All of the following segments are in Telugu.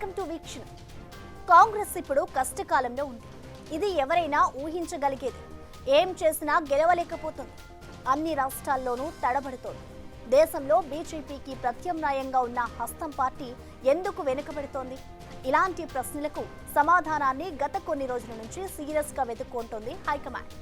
వెల్కమ్ టు వీక్షణ. కాంగ్రెస్ ఇప్పుడు కష్టకాలంలో ఉంది. ఇది ఎవరైనా ఊహించగలిగేది. ఏం చేసినా గెలవలేకపోతుంది. అన్ని రాష్ట్రాల్లోనూ తడబడుతోంది. దేశంలో బీజేపీకి ప్రత్యామ్నాయంగా ఉన్న హస్తం పార్టీ ఎందుకు వెనుకబడుతోంది? ఇలాంటి ప్రశ్నలకు సమాధానాన్ని గత కొన్ని రోజుల నుంచి సీరియస్ గా వెతుక్కుంటోంది హైకమాండ్.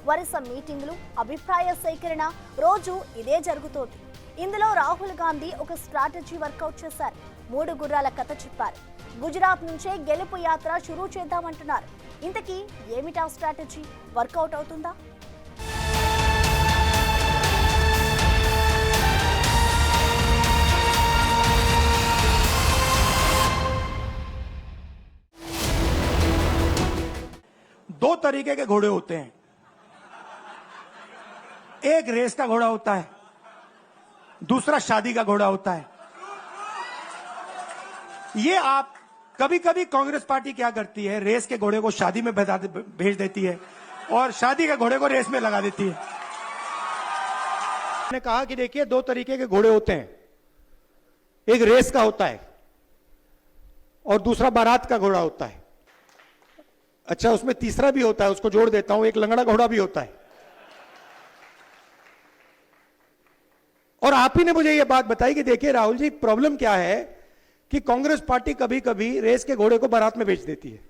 వరుస మీటింగులు, అభిప్రాయ సేకరణ, రోజు ఇదే జరుగుతోంది. ఇందులో రాహుల్ గాంధీ ఒక స్ట్రాటజీ వర్కౌట్ చేశారు. 3 గుర్రాల కథ చెప్పారు. గుజరాత్ నుంచే గెలుపు యాత్ర షురూ చేద్దామంటున్నారు. ఇంతకీ ఏమిటా స్ట్రాటజీ? వర్కౌట్ అవుతుందా? दो तरीके के घोड़े होते हैं। एक रेस का घोड़ा होता है, दूसरा शादी का घोड़ा होता है। ये आप कभी कभी कांग्रेस पार्टी क्या करती है, रेस के घोड़े को शादी में भेज देती है और शादी के घोड़े को रेस में लगा देती है। मैंने कहा कि देखिए, 2 तरीके के घोड़े होते हैं। एक रेस का होता है और दूसरा बारात का घोड़ा होता है। अच्छा, उसमें तीसरा भी होता है, उसको जोड़ देता हूं, एक लंगड़ा घोड़ा भी होता है। और आप ही ने मुझे यह बात बताई कि देखिए राहुल जी, प्रॉब्लम क्या है कि कांग्रेस पार्टी कभी कभी रेस के घोड़े को बारात में बेच देती है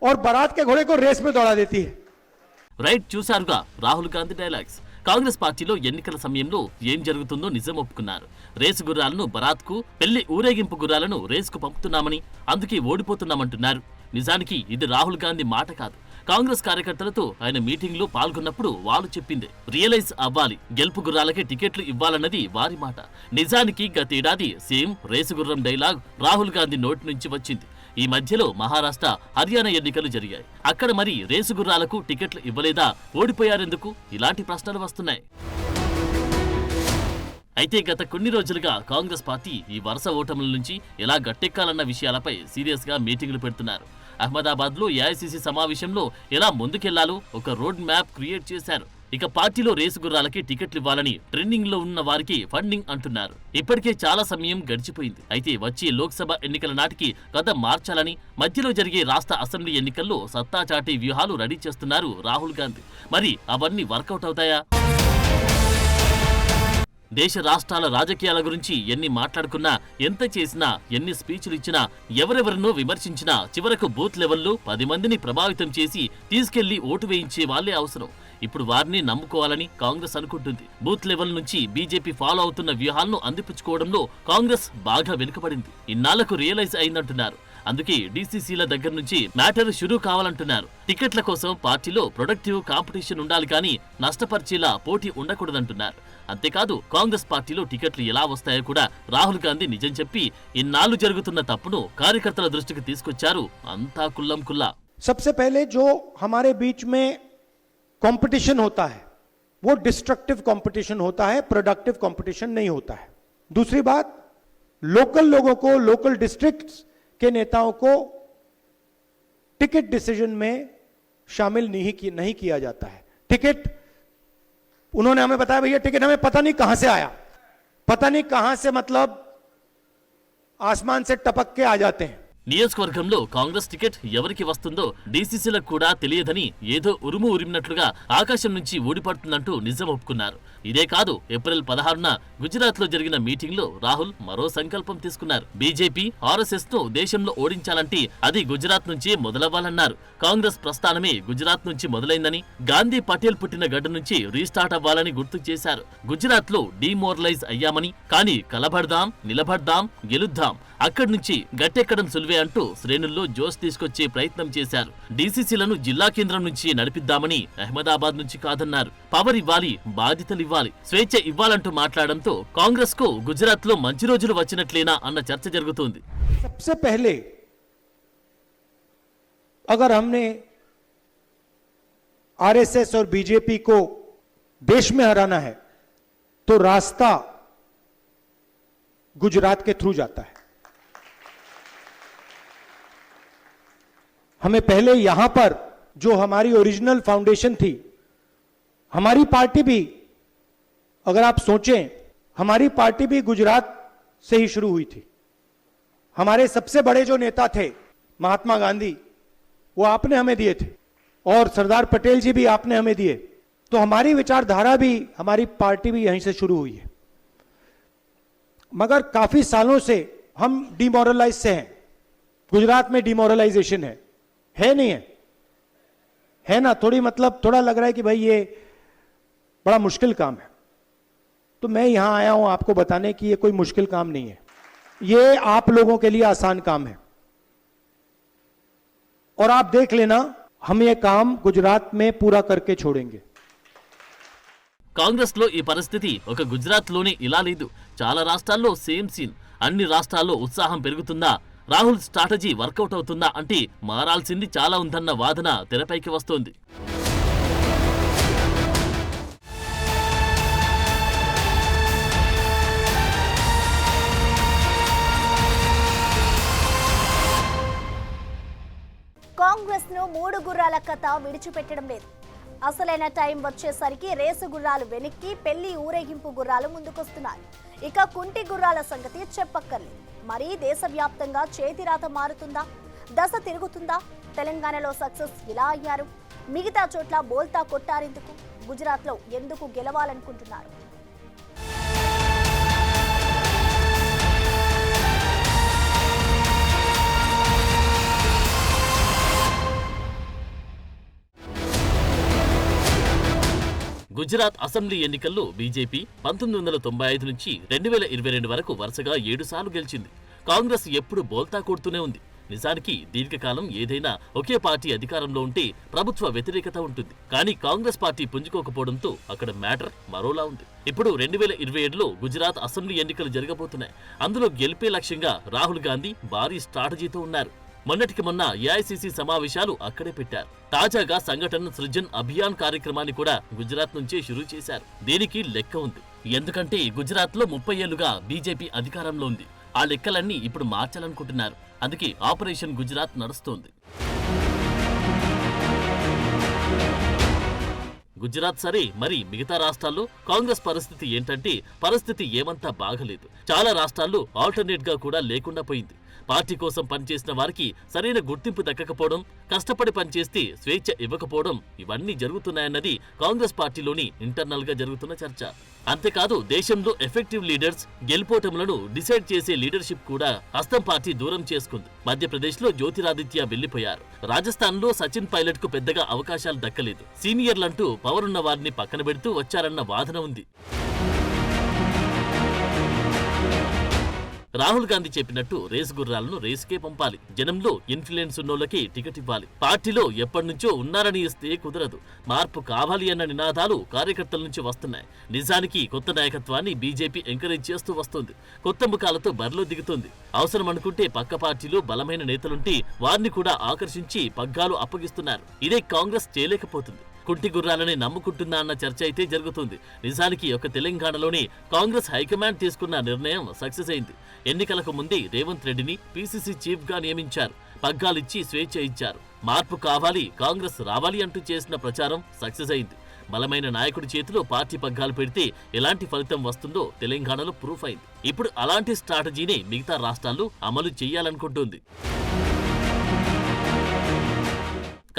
और बारात के घोड़े को रेस में दौड़ा देती है। రైట్, చూశారుగా రాహుల్ గాంధీ డైలాగ్స్. కాంగ్రెస్ పార్టీలో ఎన్నికల సమయంలో ఏం జరుగుతుందో నిజం ఒప్పుకున్నారు. రేసు గుర్రాలను బరాత్కు, పెళ్లి ఊరేగింపు గుర్రాలను రేసుకు పంపుతున్నామని, అందుకే ఓడిపోతున్నామంటున్నారు. నిజానికి ఇది రాహుల్ గాంధీ మాట కాదు. కాంగ్రెస్ కార్యకర్తలతో ఆయన మీటింగ్ లో పాల్గొన్నప్పుడు వాళ్ళు చెప్పింది. రియలైజ్ అవ్వాలి, గెలుపు గుర్రాలకే టికెట్లు ఇవ్వాలన్నది వారి మాట. నిజానికి గతేడాది సేమ్ రేసు గుర్రం డైలాగ్ రాహుల్ గాంధీ నోటి నుంచి వచ్చింది. ఈ మధ్యలో మహారాష్ట్ర, హర్యానా ఎన్నికలు జరిగాయి. అక్కడ మరి రేసు గుర్రాలకు టికెట్లు ఇవ్వలేదా? ఓడిపోయారెందుకు? ఇలాంటి ప్రశ్నలు వస్తున్నాయి. అయితే గత కొన్ని రోజులుగా కాంగ్రెస్ పార్టీ ఈ వరుస ఓటముల నుంచి ఎలా గట్టెక్కాలన్న విషయాలపై సీరియస్ గా మీటింగులు పెడుతున్నారు. అహ్మదాబాద్ లో ఏఐసీసీ సమావేశంలో ఎలా ముందుకెళ్లాలో ఒక రోడ్ మ్యాప్ క్రియేట్ చేశారు. ఇక పార్టీలో రేసు గుర్రాలకి టికెట్లు ఇవ్వాలని ట్రెండింగ్ లో ఉన్న వారికి ఫండింగ్ అంటున్నారు. ఇప్పటికే చాలా సమయం గడిచిపోయింది. అయితే వచ్చే లోక్సభ ఎన్నికల నాటికి కథ మార్చాలని, మధ్యలో జరిగే రాష్ట్ర అసెంబ్లీ ఎన్నికల్లో సత్తా చాటే వ్యూహాలు రెడీ చేస్తున్నారు రాహుల్ గాంధీ. మరి అవన్నీ వర్కౌట్ అవుతాయా? దేశ రాష్ట్రాల రాజకీయాల గురించి ఎన్ని మాట్లాడుకున్నా, ఎంత చేసినా, ఎన్ని స్పీచ్లు ఇచ్చినా, ఎవరెవరినో విమర్శించినా చివరకు బూత్ లెవెల్లో 10 మందిని ప్రభావితం చేసి తీసుకెళ్లి ఓటు వేయించే వాళ్లే అవసరం. ఇప్పుడు వారిని నమ్ముకోవాలని కాంగ్రెస్ అనుకుంటుంది. బూత్ లెవెల్ నుంచి బీజేపీ ఫాలో అవుతున్న వ్యూహాలను అందిపుచ్చుకోవడంలో కాంగ్రెస్ బాగా వెనుకబడింది. ఇన్నాళ్లకు రియలైజ్ అయిందంటున్నారు. అందుకే డీసీసీల దగ్గర నుంచి మ్యాటర్ షురూ కావాలంటున్నారు. టికెట్ల కోసం పార్టీలో ప్రొడక్టివ్ కాంపిటీషన్ ఉండాలి కానీ నష్టపరిచేలా పోటీ ఉండకూడదంటున్నారు. అంతేకాదు, కాంగ్రెస్ పార్టీలో టికెట్లు ఎలా వస్తాయో కూడా రాహుల్ గాంధీ నిజం చెప్పి ఇన్నాళ్లు జరుగుతున్న తప్పును కార్యకర్తల దృష్టికి తీసుకొచ్చారు. అంతా కుల్లం కుల్లా. सबसे पहले जो हमारे बीच में कंपटीशन होता है वो डिस्ट्रक्टिव कंपटीशन होता है, प्रोडक्टिव कंपटीशन नहीं होता है। दूसरी बात, लोकल लोगों को, लोकल डिस्ट्रिक्ट्स के नेताओं को टिकट डिसीजन में शामिल नहीं किया जाता है। टिकट उन्होंने हमें बताया, भैया टिकट हमें पता नहीं कहां से आया, पता नहीं कहां से, मतलब आसमान से टपक के आ जाते हैं। నియోజకవర్గంలో కాంగ్రెస్ టికెట్ ఎవరికి వస్తుందో డీసీసీలకు కూడా తెలియదని ఏదో ఉరుము ఉరిమినట్లుగా ఆకాశం నుంచి ఊడిపడుతుందంటూ నిజం ఒప్పుకున్నారు. ఇదే కాదు, ఏప్రిల్ 16న గుజరాత్ లో జరిగిన మీటింగ్ లో రాహుల్ మరో సంకల్పం తీసుకున్నారు. బీజేపీ, ఆర్ఎస్ఎస్ ను దేశంలో ఓడించాలంటే అది గుజరాత్ నుంచే మొదలవ్వాలన్నారు. కాంగ్రెస్ ప్రస్థానమే గుజరాత్ నుంచి మొదలైందని, గాంధీ పటేల్ పుట్టిన గడ్డ నుంచి రీస్టార్ట్ అవ్వాలని గుర్తు చేశారు. గుజరాత్ లో డీమోరలైజ్ అయ్యామని, కానీ కలబడదాం, నిలబడదాం, గెలుద్దాం, అక్కడి నుంచి గట్టెక్కడం సులువే అంటూ శ్రేణుల్లో జోష్ తీసుకొచ్చే ప్రయత్నం చేశారు. డీసీసీలను జిల్లా కేంద్రం నుంచి నడిపిద్దామని, అహ్మదాబాద్ నుంచి కాదన్నారు. పవర్ ఇవ్వాలి, బాధ్యతలివ్వాలి, స్వేచ్ఛ ఇవ్వాలంటూ మాట్లాడడంతో కాంగ్రెస్ కు గుజరాత్ లో మంచి రోజులు వచ్చినట్లేనా అన్న చర్చ జరుగుతోంది. सबसे पहले अगर हमने आरएसएस और बीजेपी को देश में हराना है तो रास्ता गुजरात के थ्रू जाता है। हमें पहले यहां पर जो हमारी ओरिजिनल फाउंडेशन थी, हमारी पार्टी भी, अगर आप सोचें, हमारी पार्टी भी गुजरात से ही शुरू हुई थी। हमारे सबसे बड़े जो नेता थे महात्मा गांधी, वो आपने हमें दिए थे और सरदार पटेल जी भी आपने हमें दिए। तो हमारी विचारधारा भी, हमारी पार्टी भी यहीं से शुरू हुई है। मगर काफी सालों से हम डिमोरलाइज से हैं। गुजरात में डिमोरलाइजेशन है नहीं है ना? थोड़ी मतलब थोड़ा लग रहा है कि भाई ये बड़ा मुश्किल काम है। तो मैं यहां आया हूं आपको बताने कि ये कोई मुश्किल काम नहीं है, ये आप लोगों के लिए आसान काम है। और आप देख लेना, हम ये काम गुजरात में पूरा करके छोड़ेंगे। కాంగ్రెస్ లో ఈ పరిస్థితి ఒక గుజరాత్ లోనే ఇలా లేదు. చాలా రాష్ట్రాల్లో సేమ్ సీన్. అన్ని రాష్ట్రాల్లో ఉత్సాహం పెరుగుతుందా, రాహుల్ స్ట్రాటజీ వర్కౌట్ అవుతుందా అంటే మారాల్సింది చాలా ఉందన్న వాదన తెరపైకి వస్తోంది. కాంగ్రెస్ ను మూడు గుర్రాల కథ విడిచిపెట్టడం లేదు. అసలైన టైం వచ్చేసరికి రేసు గుర్రాలు వెనక్కి, పెళ్లి ఊరేగింపు గుర్రాలు ముందుకొస్తున్నాయి. ఇక కుంటి గుర్రాల సంగతి చెప్పక్కర్లేదు. మరి దేశవ్యాప్తంగా చేతిరాత మారుతుందా, దశ తిరుగుతుందా? తెలంగాణలో సక్సెస్ ఇలా అయ్యారు, మిగతా చోట్ల బోల్తా కొట్టారెందుకు? గుజరాత్లో ఎందుకు గెలవాలనుకుంటున్నారు? గుజరాత్ అసెంబ్లీ ఎన్నికల్లో బీజేపీ 1995 నుంచి 2022 వరకు వరుసగా 7 సార్లు గెలిచింది. కాంగ్రెస్ ఎప్పుడు బోల్తా కొడుతూనే ఉంది. నిజానికి దీర్ఘకాలం ఏదైనా ఒకే పార్టీ అధికారంలో ఉంటే ప్రభుత్వ వ్యతిరేకత ఉంటుంది. కానీ కాంగ్రెస్ పార్టీ పుంజుకోకపోవడంతో అక్కడ మ్యాటర్ మరోలా ఉంది. ఇప్పుడు 2027లో గుజరాత్ అసెంబ్లీ ఎన్నికలు జరగబోతున్నాయి. అందులో గెలిపే లక్ష్యంగా రాహుల్ గాంధీ భారీ స్ట్రాటజీతో ఉన్నారు. మొన్నటికి మొన్న ఏఐసీసీ సమావేశాలు అక్కడే పెట్టారు. తాజాగా సంఘటన సృజన్ అభియాన్ కార్యక్రమాన్ని కూడా గుజరాత్ నుంచే షురూ చేశారు. దీనికి లెక్క ఉంది. ఎందుకంటే గుజరాత్ లో 30 ఏళ్లుగా బీజేపీ అధికారంలో ఉంది. ఆ లెక్కలన్నీ ఇప్పుడు మార్చాలనుకుంటున్నారు. అందుకే ఆపరేషన్ గుజరాత్ నడుస్తోంది. గుజరాత్ సరే, మరి మిగతా రాష్ట్రాల్లో కాంగ్రెస్ పరిస్థితి ఏంటంటే పరిస్థితి ఏమంతా బాగలేదు. చాలా రాష్ట్రాల్లో ఆల్టర్నేట్ గా కూడా లేకుండా పోయింది. పార్టీ కోసం పనిచేసిన వారికి సరైన గుర్తింపు దక్కకపోవడం, కష్టపడి పనిచేస్తే స్వేచ్ఛ ఇవ్వకపోవడం, ఇవన్నీ జరుగుతున్నాయన్నది కాంగ్రెస్ పార్టీలోని ఇంటర్నల్ గా జరుగుతున్న చర్చ. అంతేకాదు దేశంలో ఎఫెక్టివ్ లీడర్స్, గెలుపోటములను డిసైడ్ చేసే లీడర్షిప్ కూడా హస్తం పార్టీ దూరం చేసుకుంది. మధ్యప్రదేశ్ లో జ్యోతిరాదిత్య వెళ్లిపోయారు. రాజస్థాన్ లో సచిన్ పైలట్ కు పెద్దగా అవకాశాలు దక్కలేదు. సీనియర్లంటూ పవర్ ఉన్న వారిని పక్కన పెడుతూ వచ్చారన్న వాదన ఉంది. రాహుల్ గాంధీ చెప్పినట్టు రేసు గుర్రాలను రేసుకే పంపాలి. జనంలో ఇన్ఫ్లుయెన్స్ ఉన్నోళ్ళకి టికెట్ ఇవ్వాలి. పార్టీలో ఎప్పటినుంచో ఉన్నారని ఇస్తే కుదరదు. మార్పు కావాలి అన్న నినాదాలు కార్యకర్తల నుంచి వస్తున్నాయి. నిజానికి కొత్త నాయకత్వాన్ని బీజేపీ ఎంకరేజ్ చేస్తూ వస్తుంది. కొత్త ముఖాలతో బరిలో దిగుతుంది. అవసరం అనుకుంటే పక్క పార్టీలో బలమైన నేతలుంటే వారిని కూడా ఆకర్షించి పగ్గాలు అప్పగిస్తున్నారు. ఇదే కాంగ్రెస్ చేయలేకపోతుంది. కుంటి గుర్రాలని నమ్ముకుంటుందా అన్న చర్చ అయితే జరుగుతుంది. నిజానికి ఒక తెలంగాణలోనే కాంగ్రెస్ హైకమాండ్ తీసుకున్న నిర్ణయం సక్సెస్ అయింది. ఎన్నికలకు ముందే రేవంత్ రెడ్డిని పీసీసీ చీఫ్ గా నియమించారు. పగ్గాలిచ్చి స్వేచ్ఛ ఇచ్చారు. మార్పు కావాలి, కాంగ్రెస్ రావాలి అంటూ చేసిన ప్రచారం సక్సెస్ అయింది. బలమైన నాయకుడి చేతిలో పార్టీ పగ్గాలు పెడితే ఎలాంటి ఫలితం వస్తుందో తెలంగాణలో ప్రూఫ్ అయింది. ఇప్పుడు అలాంటి స్ట్రాటజీనే మిగతా రాష్ట్రాలు అమలు చేయాలనుకుంటుంది.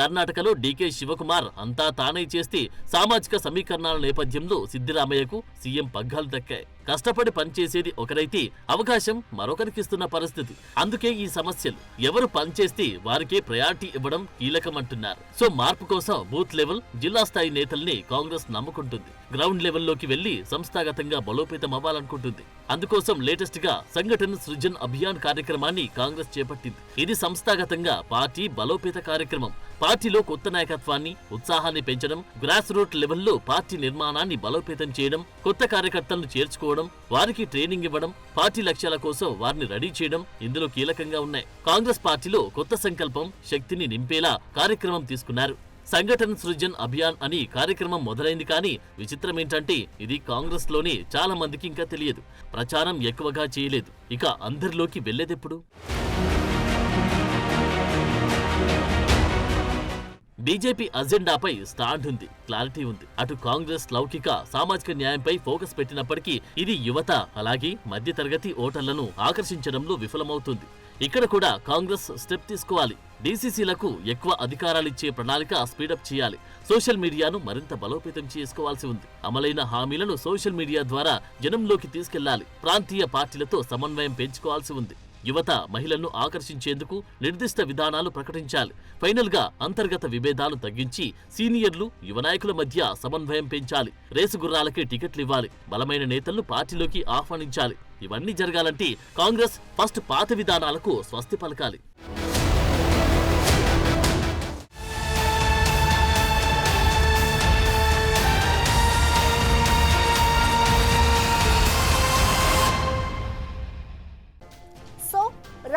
కర్ణాటకలో డీకే శివకుమార్ అంతా తానే చేస్తే సామాజిక సమీకరణాల నేపథ్యంలో సిద్దిరామయ్యకు సీఎం పగ్గాలు దక్కాయి. కష్టపడి పనిచేసేది ఒకరైతే అవకాశం మరొకరికిస్తున్న పరిస్థితి. అందుకే ఈ సమస్యలు. ఎవరు పనిచేస్తే వారికే ప్రయారిటీ ఇవ్వడం కీలకమంటున్నారు. సో మార్పు కోసం బూత్ లెవెల్, జిల్లా స్థాయి నేతల్ని కాంగ్రెస్ నమ్ముకుంటుంది. గ్రౌండ్ లెవెల్లోకి వెళ్లి సంస్థాగతంగా బలోపేతం అవ్వాలనుకుంటుంది. అందుకోసం లేటెస్ట్ గా సంఘటన సృజన్ అభియాన్ కార్యక్రమాన్ని కాంగ్రెస్ చేపట్టింది. ఇది సంస్థాగతంగా పార్టీ బలోపేత కార్యక్రమం. పార్టీలో కొత్త నాయకత్వాన్ని, ఉత్సాహాన్ని పెంచడం, గ్రాస్ రూట్ లెవెల్లో పార్టీ నిర్మాణాన్ని బలోపేతం చేయడం, కొత్త కార్యకర్తలను చేర్చుకోవడం, వారికి ట్రైనింగ్ ఇవ్వడం, పార్టీ లక్ష్యాల కోసం వారిని రెడీ చేయడం ఇందులో కీలకంగా ఉన్నాయి. కాంగ్రెస్ పార్టీలో కొత్త సంకల్పం, శక్తిని నింపేలా కార్యక్రమం తీసుకున్నారు. సంఘటన సృజన్ అభియాన్ అని కార్యక్రమం మొదలైంది. కానీ విచిత్రం ఏంటంటే ఇది కాంగ్రెస్ లోనే చాలా మందికి ఇంకా తెలియదు. ప్రచారం ఎక్కువగా చేయలేదు. ఇక అందరిలోకి వెళ్లేదెప్పుడు? బీజేపీ అజెండాపై స్టాండ్ ఉంది, క్లారిటీ ఉంది. అటు కాంగ్రెస్ లౌకిక సామాజిక న్యాయంపై ఫోకస్ పెట్టినప్పటికీ ఇది యువత అలాగే మధ్యతరగతి ఓటర్లను ఆకర్షించడంలో విఫలమవుతుంది. ఇక్కడ కూడా కాంగ్రెస్ స్టెప్ తీసుకోవాలి. డీసీసీలకు ఎక్కువ అధికారాలిచ్చే ప్రణాళిక స్పీడప్ చేయాలి. సోషల్ మీడియాను మరింత బలోపేతం చేసుకోవాల్సి ఉంది. అమలైన హామీలను సోషల్ మీడియా ద్వారా జనంలోకి తీసుకెళ్లాలి. ప్రాంతీయ పార్టీలతో సమన్వయం పెంచుకోవాల్సి ఉంది. యువత, మహిళలను ఆకర్షించేందుకు నిర్దిష్ట విధానాలు ప్రకటించాలి. ఫైనల్ గా అంతర్గత విభేదాలు తగ్గించి సీనియర్లు, యువ నాయకుల మధ్య సమన్వయం పెంచాలి. రేసు గుర్రాలకి టికెట్లు ఇవ్వాలి. బలమైన నేతలను పార్టీలోకి ఆహ్వానించాలి. ఇవన్నీ జరగాలంటే కాంగ్రెస్ ఫస్ట్ పాత విధానాలకు స్వస్తి పలకాలి.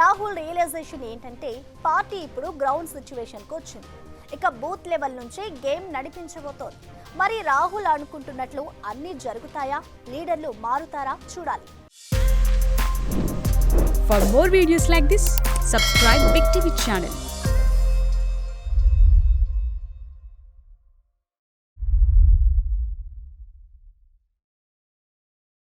రాహుల్ రియలైజేషన్ ఏంటంటే పార్టీ ఇప్పుడు గ్రౌండ్ సిచ్యువేషన్కు వచ్చింది. ఇక బూత్ లెవెల్ నుంచి గేమ్ నడిపించబోతోంది. మరి రాహుల్ అనుకుంటున్నట్లు అన్నీ జరుగుతాయా? లీడర్లు మారుతారా? చూడాలి. For more videos like this, subscribe Big TV channel.